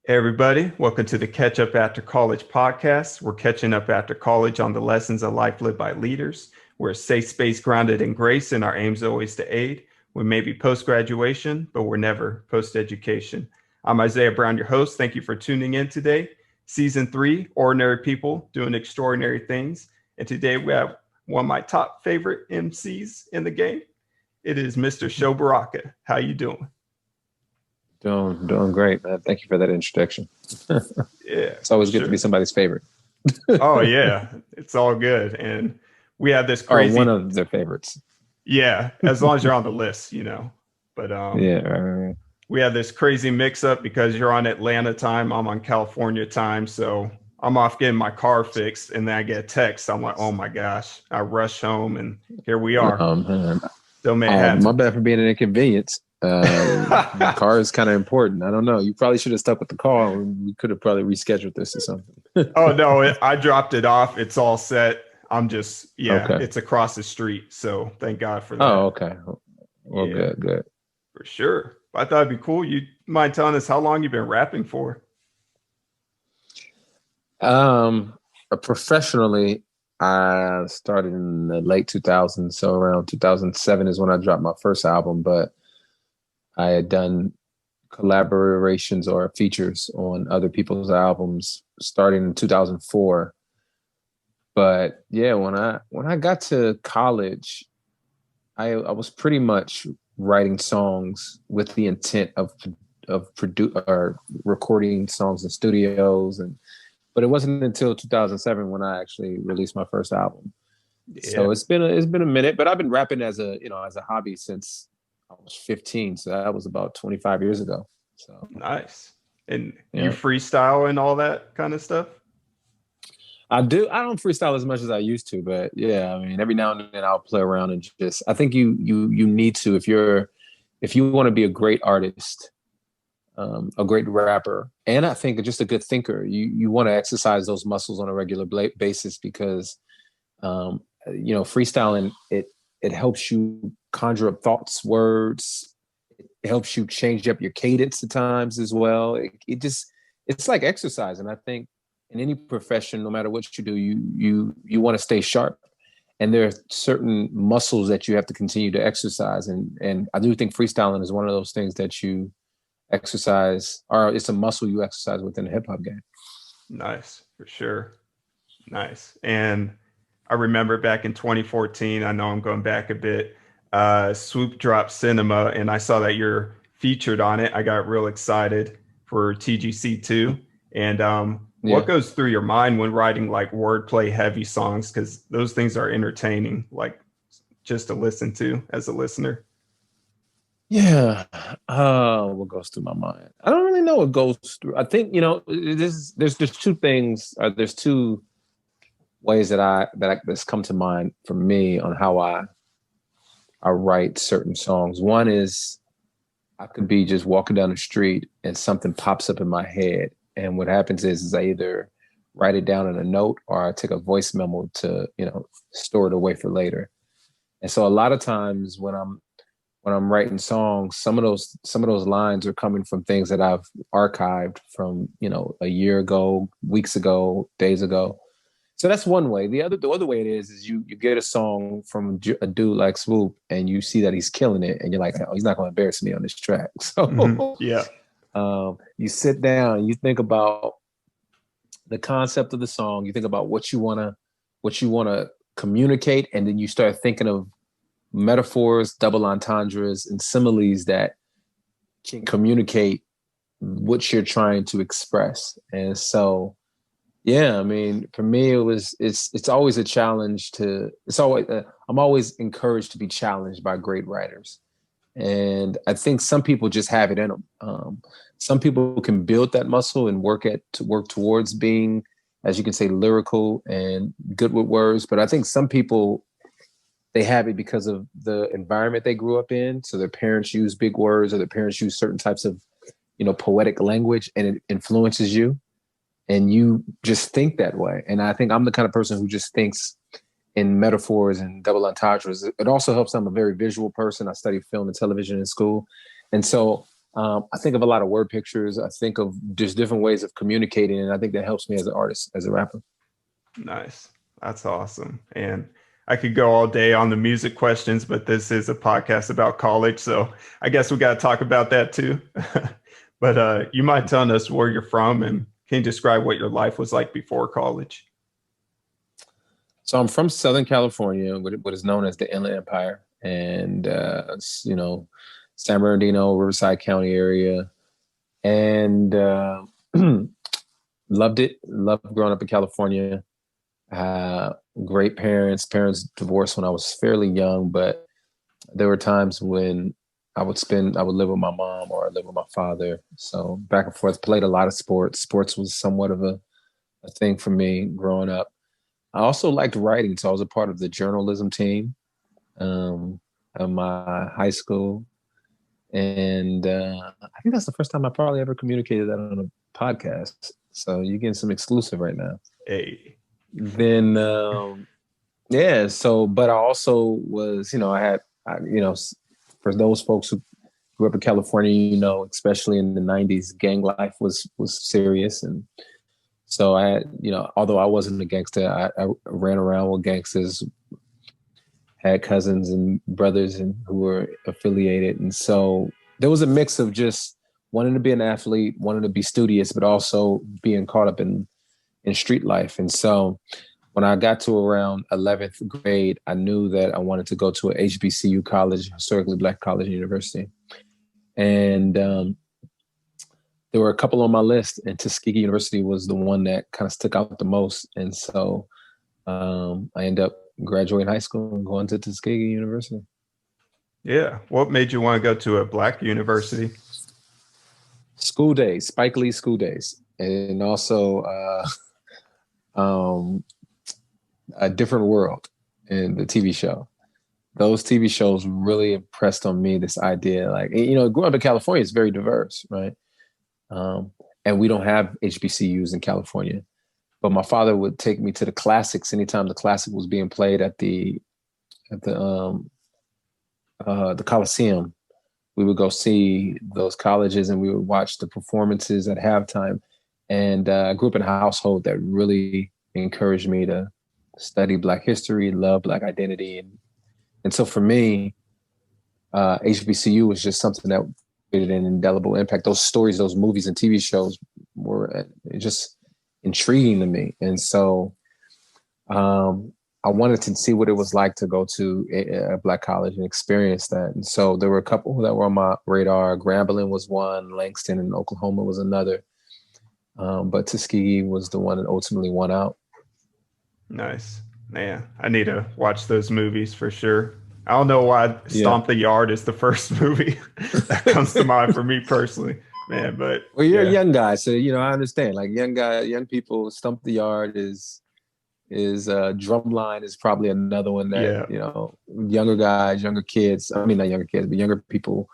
Hey, everybody. Welcome to the Catch Up After College podcast. We're catching up after college on the lessons of life lived by leaders. We're a safe space grounded in grace, and our aim is always to aid. We may be post graduation, but we're never post education. I'm Isaiah Brown, your host. Thank you for tuning in today. Season 3, Ordinary People Doing Extraordinary Things. And today we have one of my top favorite MCs in the game. It is Mr. Sho Baraka. How you doing? Doing great, man. Thank you for that introduction. Yeah, It's always good sure. to be somebody's favorite. Oh yeah, it's all good. And we have this Or one crazy, of their favorites. yeah, as long as you're on the list. But Yeah, right. we have this crazy mix up because you're on Atlanta time, I'm on California time. So I'm off getting my car fixed and then I get a text. I'm like, oh my gosh. I rush home and here we are. Man. Still My Manhattan. bad for being an inconvenience. The car is kind of important. I don't know. You probably should have stuck with the car. We could have probably rescheduled this or something. Oh no, I dropped it off. It's all set. I'm just, yeah, Okay. it's across the street. So thank God for that. Oh, okay. Well, Yeah, good. for sure. I thought it'd be cool. You mind telling us how long you've been rapping for? Professionally, I started in the late 2000s, so around 2007 is when I dropped my first album. But I had done collaborations or features on other people's albums starting in 2004. But yeah, when I got to college, I was pretty much writing songs with the intent of recording songs in studios, but it wasn't until 2007 when I actually released my first album. Yeah, So it's been a minute, but I've been rapping as a hobby since I was 15. So that was about 25 years ago. So nice. And you yeah, freestyle and all that kind of stuff? I do. I don't freestyle as much as I used to, but yeah, I mean, every now and then I'll play around and just. I think you need to if you want to be a great artist, a great rapper, and I think just a good thinker. You want to exercise those muscles on a regular basis because freestyling it helps you conjure up thoughts, words. It helps you change up your cadence at times as well. It's like exercise, and I think in any profession, no matter what you do, you want to stay sharp. And there are certain muscles that you have to continue to exercise, and I do think freestyling is one of those things that you exercise, or it's a muscle you exercise within the hip hop game. Nice, for sure. Nice. And I remember back in 2014, I know I'm going back a bit, Swoop dropped Cinema, and I saw that you're featured on it. I got real excited for TGC2. And what Yeah. goes through your mind when writing like wordplay heavy songs? Because those things are entertaining, like just to listen to as a listener. Yeah. What goes through my mind? I don't really know what goes through. I think, there's two things, there's two ways that's come to mind for me on how I write certain songs. One is I could be just walking down the street and something pops up in my head. And what happens is I either write it down in a note or I take a voice memo to, store it away for later. And so a lot of times when I'm writing songs, some of those lines are coming from things that I've archived from, a year ago, weeks ago, days ago. So that's one way. The other way it is you get a song from a dude like Swoop and you see that he's killing it and you're like, oh, he's not going to embarrass me on this track. Mhm. So Yeah. you sit down and you think about the concept of the song. You think about what you wanna communicate, and then you start thinking of metaphors, double entendres, and similes that can communicate what you're trying to express. And so yeah, I mean, for me, it's always a challenge I'm always encouraged to be challenged by great writers, and I think some people just have it in them. Some people can build that muscle and work towards being, as you can say, lyrical and good with words. But I think some people they have it because of the environment they grew up in. So their parents use big words, or their parents use certain types of poetic language, and it influences you and you just think that way. And I think I'm the kind of person who just thinks in metaphors and double entendres. It also helps. I'm a very visual person. I studied film and television in school. And so I think of a lot of word pictures. I think of just different ways of communicating, and I think that helps me as an artist, as a rapper. Nice. That's awesome. And I could go all day on the music questions, but this is a podcast about college. So I guess we got to talk about that too. But you mind telling us where you're from and can you describe what your life was like before college? So I'm from Southern California, what is known as the Inland Empire, and San Bernardino, Riverside County area, and loved it. Loved growing up in California. Great parents. Parents divorced when I was fairly young, but there were times when I would live with my mom or I'd live with my father. So back and forth, played a lot of sports. Sports was somewhat of a thing for me growing up. I also liked writing, so I was a part of the journalism team of my high school. And I think that's the first time I probably ever communicated that on a podcast. So you're getting some exclusive right now. Hey. Then, but I also was, for those folks who grew up in California, especially in the 90s, gang life was serious. And so I had, although I wasn't a gangster, I ran around with gangsters, had cousins and brothers who were affiliated. And so there was a mix of just wanting to be an athlete, wanting to be studious, but also being caught up in street life. And so when I got to around 11th grade, I knew that I wanted to go to a HBCU college, historically Black college and university. And there were a couple on my list, and Tuskegee University was the one that kind of stuck out the most. And so I ended up graduating high school and going to Tuskegee University. Yeah. What made you want to go to a Black university? School days, Spike Lee School Days. And also A Different World in the TV show. Those TV shows really impressed on me this idea. Like, growing up in California is very diverse, right? And we don't have HBCUs in California. But my father would take me to the classics anytime the classic was being played at the Coliseum. We would go see those colleges and we would watch the performances at halftime. And I grew up in a household that really encouraged me to study Black history, love Black identity. And so for me, HBCU was just something that created an indelible impact. Those stories, those movies and TV shows were just intriguing to me. And so I wanted to see what it was like to go to a Black college and experience that. And so there were a couple that were on my radar. Grambling was one, Langston in Oklahoma was another. But Tuskegee was the one that ultimately won out. Nice. Man, I need to watch those movies for sure. I don't know why Stomp the Yard is the first movie that comes to mind for me personally, man. But well, you're a young guy, so I understand. Like young people, Stomp the Yard is Drumline is probably another one that younger guys, younger kids. I mean, not younger kids, but younger people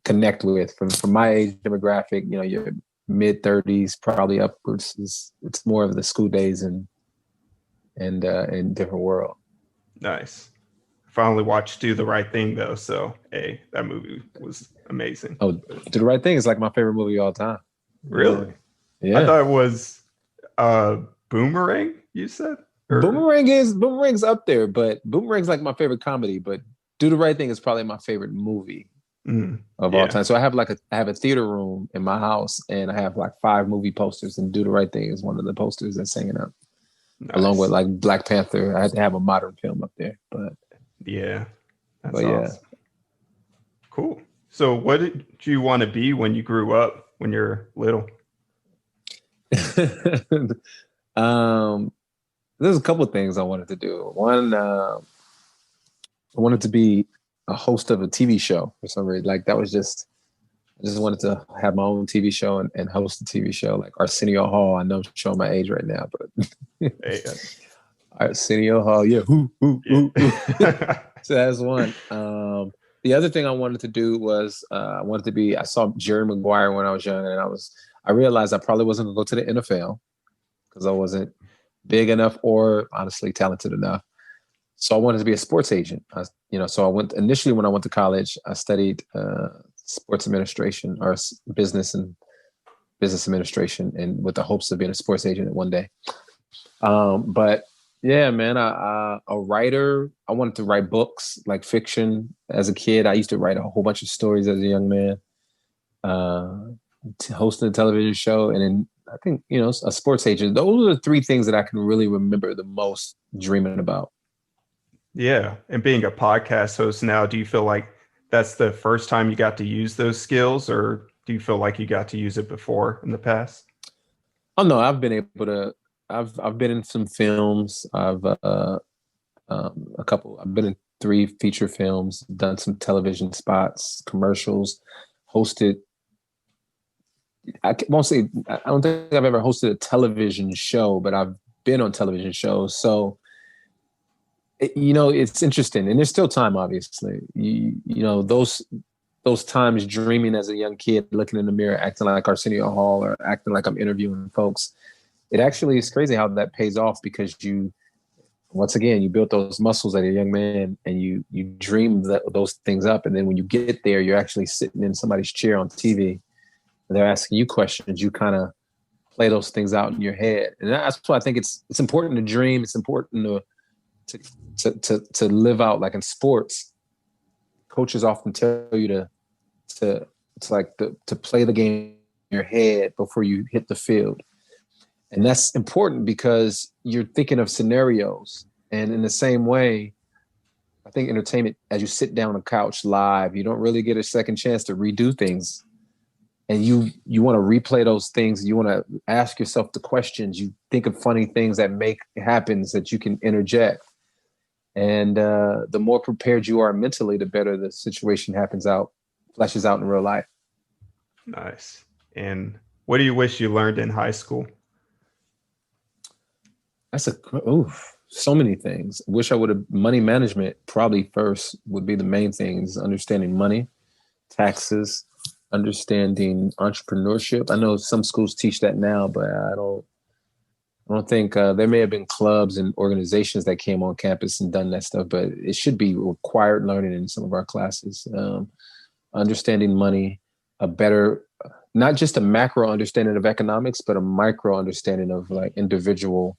connect with. From my age demographic, your mid 30s, probably upwards. It's more of the school days and Different World. Nice. Finally watched Do the Right Thing though, so hey, that movie was amazing. Oh, Do the Right Thing is like my favorite movie of all time. Really? Yeah. I thought it was Boomerang, you said? Or... Boomerang's up there, but Boomerang's like my favorite comedy, but Do the Right Thing is probably my favorite movie of all time. So I have a theater room in my house and I have like 5 movie posters, and Do the Right Thing is one of the posters that's hanging up. Nice. Along with like Black Panther. I had to have a modern film up there, but yeah. That's awesome. Cool. So what did you want to be when you grew up, when you're little? There's a couple of things I wanted to do. One, I wanted to be a host of a TV show for some reason. Like that was I just wanted to have my own TV show and host a TV show like Arsenio Hall. I know I'm showing my age right now, but Arsenio Hall, yeah. So that's one. The other thing I wanted to do was I saw Jerry Maguire when I was young, and I realized I probably wasn't gonna go to the NFL because I wasn't big enough or honestly talented enough. So I wanted to be a sports agent. So I went initially when I went to college, I studied sports administration or business administration, and with the hopes of being a sports agent one day. But yeah, man, a writer. I wanted to write books, like fiction. As a kid, I used to write a whole bunch of stories as a young man. Hosting a television show, and then I think, a sports agent. Those are the three things that I can really remember the most dreaming about. Yeah. And being a podcast host now, do you feel like that's the first time you got to use those skills, or do you feel like you got to use it before in the past? Oh no, I've been able to. I've been in some films. I've been in 3 feature films, done some television spots, commercials, hosted. I won't say, I don't think I've ever hosted a television show, but I've been on television shows. So, it's interesting, and there's still time, obviously. Those times dreaming as a young kid, looking in the mirror, acting like Arsenio Hall or acting like I'm interviewing folks. It actually is crazy how that pays off, because once again, you built those muscles as a young man, and you dream those things up. And then when you get there, you're actually sitting in somebody's chair on TV, and they're asking you questions. You kind of play those things out in your head. And that's why I think it's important to dream. It's important to live out, like in sports. Coaches often tell you to play the game in your head before you hit the field. And that's important because you're thinking of scenarios. And in the same way, I think entertainment, as you sit down on a couch live, you don't really get a second chance to redo things. And you want to replay those things. You want to ask yourself the questions. You think of funny things that make happens that you can interject. And the more prepared you are mentally, the better the situation flashes out in real life. Nice. And what do you wish you learned in high school? That's so many things. Wish I would have. Money management probably first would be the main things. Understanding money, taxes, understanding entrepreneurship. I know some schools teach that now, but I don't think there may have been clubs and organizations that came on campus and done that stuff, but it should be required learning in some of our classes. Understanding money, a better, not just a macro understanding of economics, but a micro understanding of like individual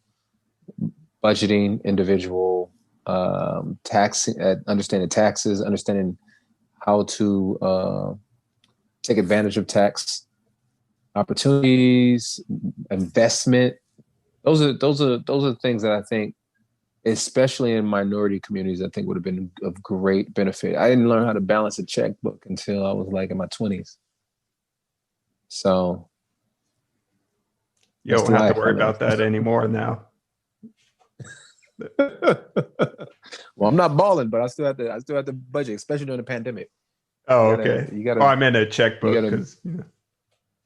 budgeting, individual tax, understanding taxes, understanding how to take advantage of tax opportunities, investment. Those are things that I think, especially in minority communities, I think would have been of great benefit. I didn't learn how to balance a checkbook until I was like in my 20s. So you don't have to worry about that anymore now. Well, I'm not balling, but I still have to budget, especially during the pandemic. Oh, okay. I meant a checkbook because.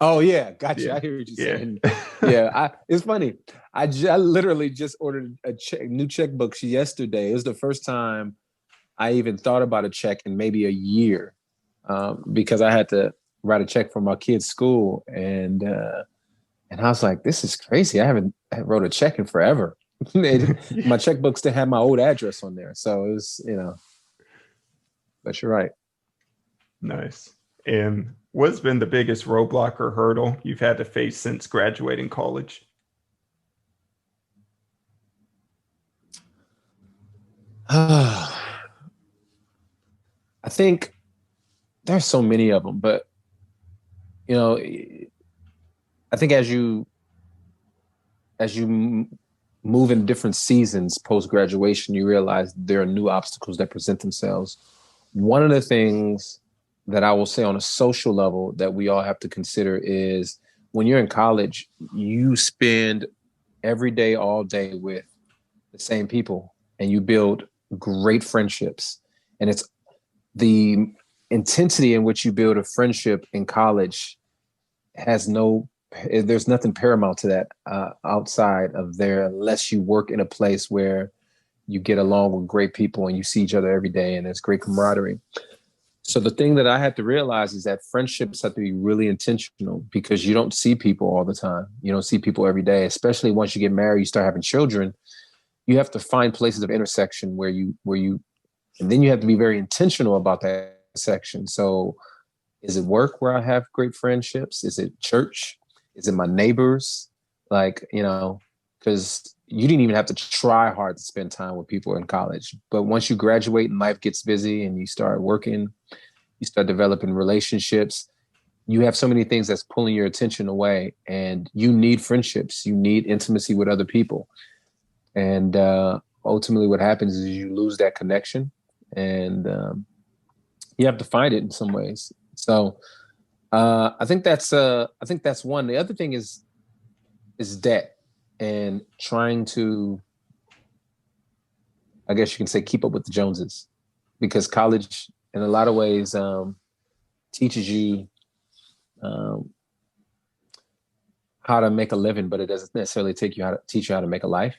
Oh yeah, gotcha. Yeah. I hear what you're saying. Yeah, it's funny. I literally just ordered a new checkbook yesterday. It was the first time I even thought about a check in maybe a year, because I had to write a check for my kid's school, and I was like, this is crazy. I wrote a check in forever. My checkbook still had my old address on there, so it was, But you're right. Nice. And what's been the biggest roadblock or hurdle you've had to face since graduating college? I think there's so many of them, but I think as you move in different seasons post graduation, you realize there are new obstacles that present themselves. One of the things that I will say on a social level that we all have to consider is when you're in college, you spend every day, all day with the same people, and you build great friendships. And it's the intensity in which you build a friendship in college there's nothing paramount to that outside of there, unless you work in a place where you get along with great people and you see each other every day and there's great camaraderie. So the thing that I had to realize is that friendships have to be really intentional, because you don't see people all the time. You don't see people every day, especially once you get married, you start having children. You have to find places of intersection where you, and then you have to be very intentional about that section. So Is it work where I have great friendships? Is it church? Is it my neighbors? Like, because you didn't even have to try hard to spend time with people in college. But once you graduate and life gets busy and you start working, you start developing relationships, you have so many things that's pulling your attention away, and you need friendships. You need intimacy with other people. And ultimately what happens is you lose that connection, and you have to find it in some ways. So I think that's one. The other thing is debt, and trying to, I guess you can say, keep up with the Joneses, because college in a lot of ways teaches you how to make a living, but it doesn't necessarily teach you how to make a life.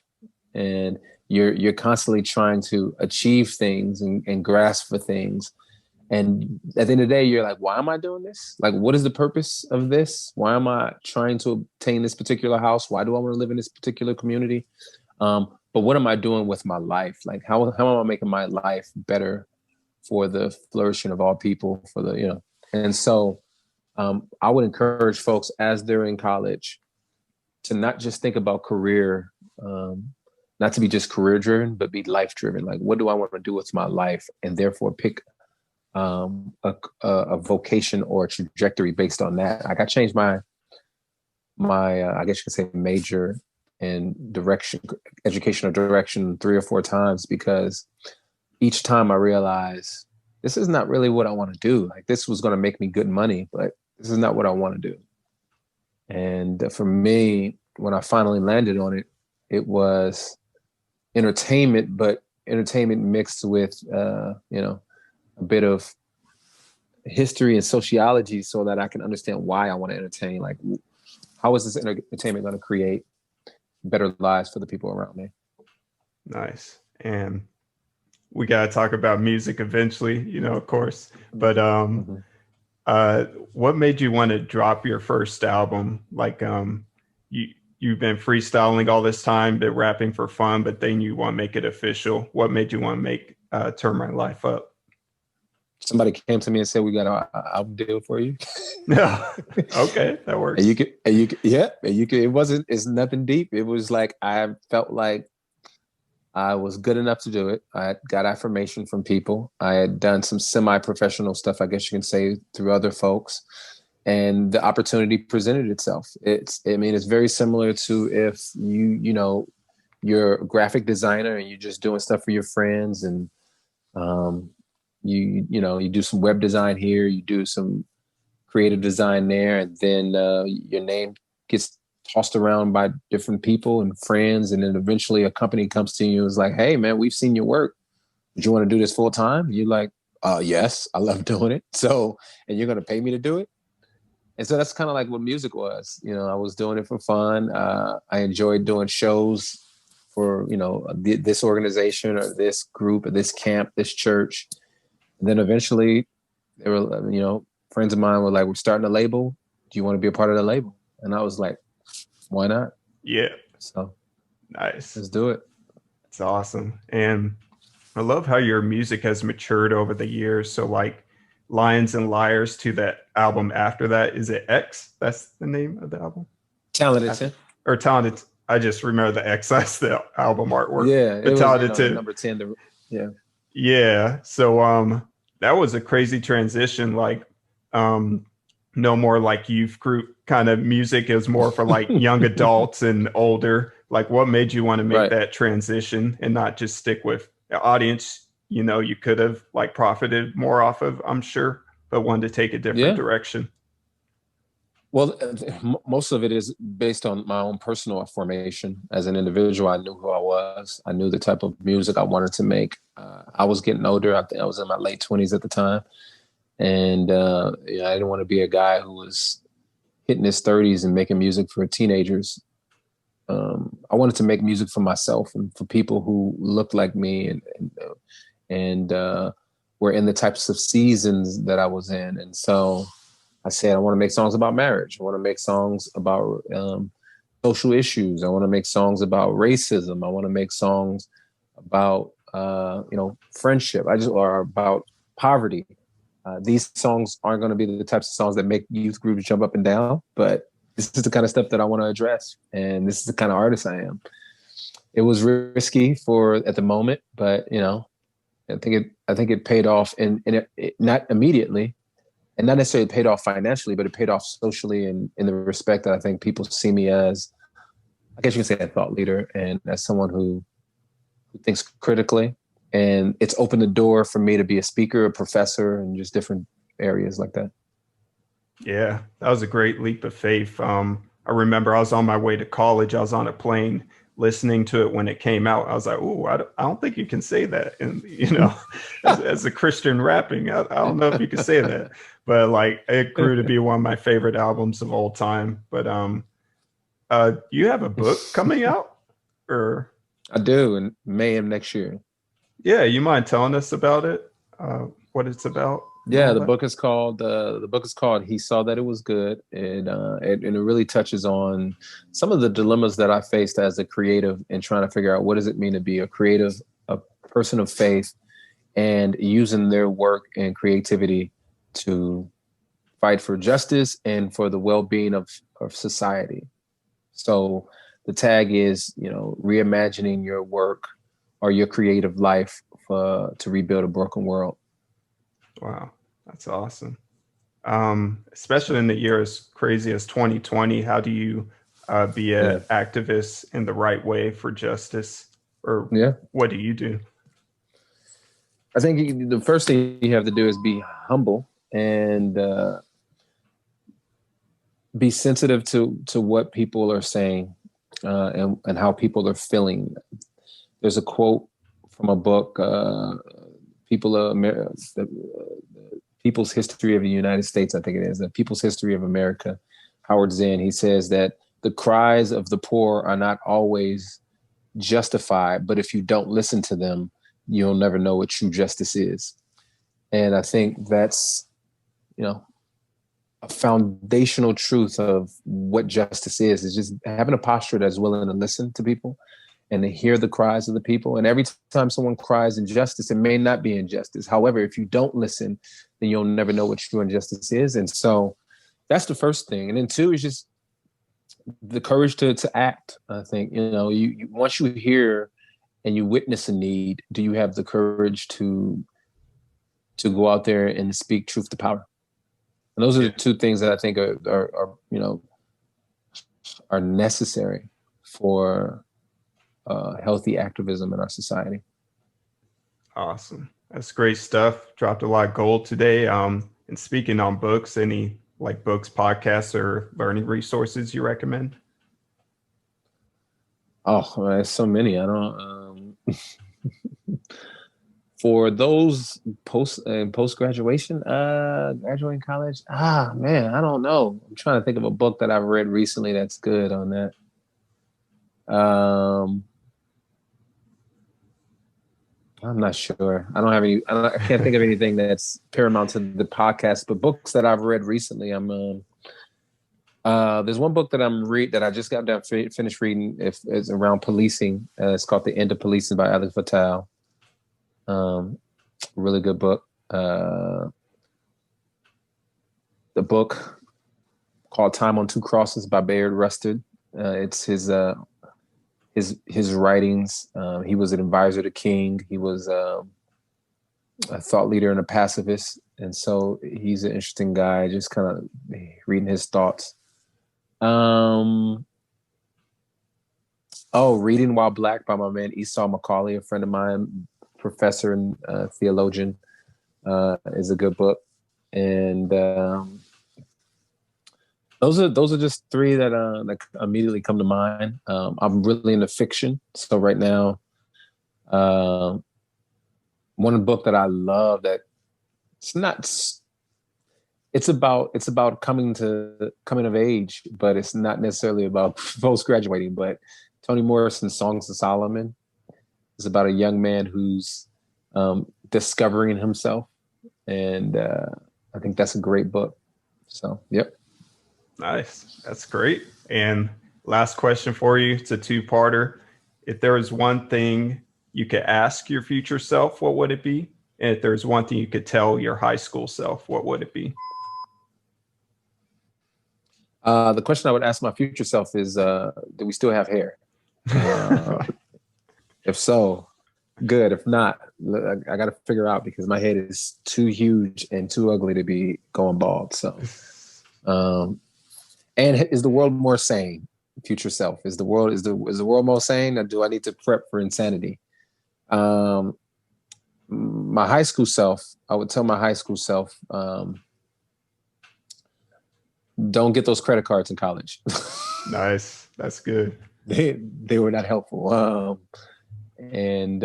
And you're constantly trying to achieve things and grasp for things. And at the end of the day, you're like, why am I doing this? Like, what is the purpose of this? Why am I trying to obtain this particular house? Why do I want to live in this particular community? But what am I doing with my life? Like, how am I making my life better for the flourishing of all people, And so I would encourage folks as they're in college to not just think about career, not to be just career driven, but be life driven. Like, what do I want to do with my life? And therefore pick a vocation or a trajectory based on that. Like, I changed my I guess you could say major and educational direction 3 or 4 times, because each time I realized this is not really what I want to do. Like, this was going to make me good money, but this is not what I want to do. And for me, when I finally landed on it, it was entertainment, but entertainment mixed with a bit of history and sociology, so that I can understand why I want to entertain. Like, how is this entertainment going to create better lives for the people around me? Nice. And we got to talk about music eventually, of course. But what made you want to drop your first album? Like, you've been freestyling all this time, been rapping for fun, but then you want to make it official. What made you want to make Turn My Life Up? Somebody came to me and said, "We got an album deal for you." No, okay, that works. And you could, it's nothing deep. It was like, I felt like I was good enough to do it. I had got affirmation from people. I had done some semi-professional stuff, I guess you can say, through other folks, and the opportunity presented itself. It's very similar to if you're a graphic designer and you're just doing stuff for your friends, and you do some web design here, you do some creative design there, and then your name gets tossed around by different people and friends, and then eventually a company comes to you and is like, "Hey man, we've seen your work. Would you want to do this full time?" You're like, "Yes, I love doing it." So, and you're going to pay me to do it. And so that's kind of like what music was. I was doing it for fun. I enjoyed doing shows for this organization or this group or this camp, this church. And then eventually, they were friends of mine were like, "We're starting a label. Do you want to be a part of the label?" And I was like, "Why not?" Yeah. So nice. Let's do it. It's awesome. And I love how your music has matured over the years. So like Lions and Liars to that album after that, is it X? That's the name of the album? Talented. Or Talented. I just remember the X. That's the album artwork. Yeah. It but was, Talented. number 10. Yeah. Yeah. So that was a crazy transition. Like no more like youth group kind of music. It was more for like young adults and older. Like, what made you want to make that transition and not just stick with the audience? You could have like profited more off of, I'm sure, but wanted to take a different direction. Well, most of it is based on my own personal formation as an individual. I knew who I was. I knew the type of music I wanted to make. I was getting older. I think I was in my late 20s at the time. And I didn't want to be a guy who was hitting his 30s and making music for teenagers. I wanted to make music for myself and for people who looked like me and were in the types of seasons that I was in. And so I said, I want to make songs about marriage. I want to make songs about social issues. I want to make songs about racism. I want to make songs about, friendship. Or about poverty. These songs aren't going to be the types of songs that make youth groups jump up and down, but this is the kind of stuff that I want to address, and this is the kind of artist I am. It was risky for at the moment, but I think it paid off, and it not immediately, and not necessarily paid off financially, but it paid off socially, and in the respect that I think people see me as, I guess you can say, a thought leader, and as someone who thinks critically. And it's opened the door for me to be a speaker, a professor, and just different areas like that. Yeah, that was a great leap of faith. I remember I was on my way to college. I was on a plane listening to it when it came out. I was like, "Oh, I don't think you can say that." And as a Christian rapping, I don't know if you can say that. But like, it grew to be one of my favorite albums of all time. But you have a book coming out, or I do in May of next year. yeah, you mind telling us about it? What it's about? Yeah, the book is called He Saw That It Was Good. And it really touches on some of the dilemmas that I faced as a creative and trying to figure out what does it mean to be a creative, a person of faith, and using their work and creativity to fight for justice and for the well-being of society. So the tag is, reimagining your work or your creative life to rebuild a broken world. Wow, that's awesome. Especially in the year as crazy as 2020, how do you be an activist in the right way for justice? Or what do you do? I think the first thing you have to do is be humble and be sensitive to what people are saying and how people are feeling. There's a quote from a book, People's History of the United States, I think it is, the People's History of America, Howard Zinn. He says that the cries of the poor are not always justified, but if you don't listen to them, you'll never know what true justice is. And I think that's, a foundational truth of what justice is just having a posture that's willing to listen to people and to hear the cries of the people. And every time someone cries injustice, it may not be injustice. However, if you don't listen, then you'll never know what true injustice is. And so that's the first thing. And then two is just the courage to act. I think, you once you hear and you witness a need, do you have the courage to go out there and speak truth to power? And those are the two things that I think are necessary for healthy activism in our society. Awesome. That's great stuff. Dropped a lot of gold today. And speaking on books, any books, podcasts, or learning resources you recommend? Oh, there's so many. I don't. For those post graduation, graduating college. Man, I don't know. I'm trying to think of a book that I've read recently that's good on that. I'm not sure. I don't have any. I can't think of anything that's paramount to the podcast. But books that I've read recently, there's one book that that I just got done finished reading. If it's around policing, it's called The End of Policing by Alex Fattal. Really good book. The book called Time on Two Crosses by Bayard Rustin. It's his writings. He was an advisor to King. He was a thought leader and a pacifist. And so he's an interesting guy, just kind of reading his thoughts. Reading While Black by my man Esau Macaulay, a friend of mine, professor and theologian, is a good book. And those are just three that immediately come to mind. I'm really into fiction, so right now, one book that I love that it's about coming of age, but it's not necessarily about post graduating. But Toni Morrison's Songs of Solomon is about a young man who's discovering himself, and I think that's a great book. So, yep. Nice. That's great. And last question for you. It's a two-parter. If there was one thing you could ask your future self, what would it be? And if there's one thing you could tell your high school self, what would it be? The question I would ask my future self is, do we still have hair? If so, good. If not, I got to figure out because my head is too huge and too ugly to be going bald. So, and is the world more sane? Future self, is the world more sane, or do I need to prep for insanity? My high school self, I would tell my high school self, don't get those credit cards in college. Nice. That's good. They were not helpful. And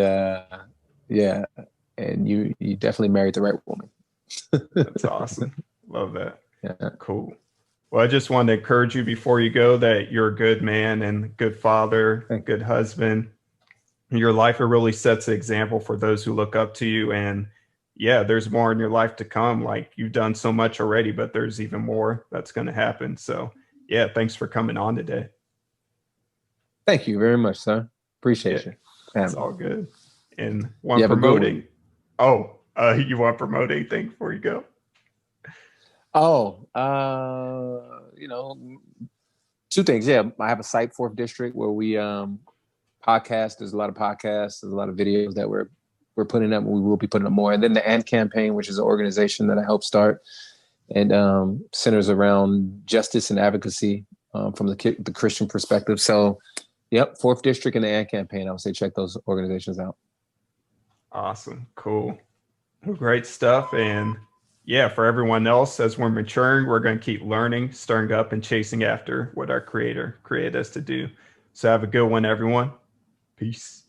yeah, and you definitely married the right woman. That's awesome. Love that. Yeah. Cool. Well, I just wanted to encourage you before you go that you're a good man and good father, a good husband. Your life really sets an example for those who look up to you. And yeah, there's more in your life to come. Like you've done so much already, but there's even more that's going to happen. So yeah, thanks for coming on today. Thank you very much, sir. Appreciate Yeah, you. it's all good. And You one have a good promoting. one. Oh, you want to promote anything before you go? Oh, two things. Yeah, I have a site, Fourth District, where we podcast. There's a lot of podcasts. There's a lot of videos that we're putting up. We will be putting up more. And then the AND campaign, which is an organization that I helped start and centers around justice and advocacy from the Christian perspective. So, yep, Fourth District and the AND campaign. I would say check those organizations out. Awesome. Cool. Well, great stuff. And yeah, for everyone else, as we're maturing, we're going to keep learning, stirring up, and chasing after what our Creator created us to do. So have a good one, everyone. Peace.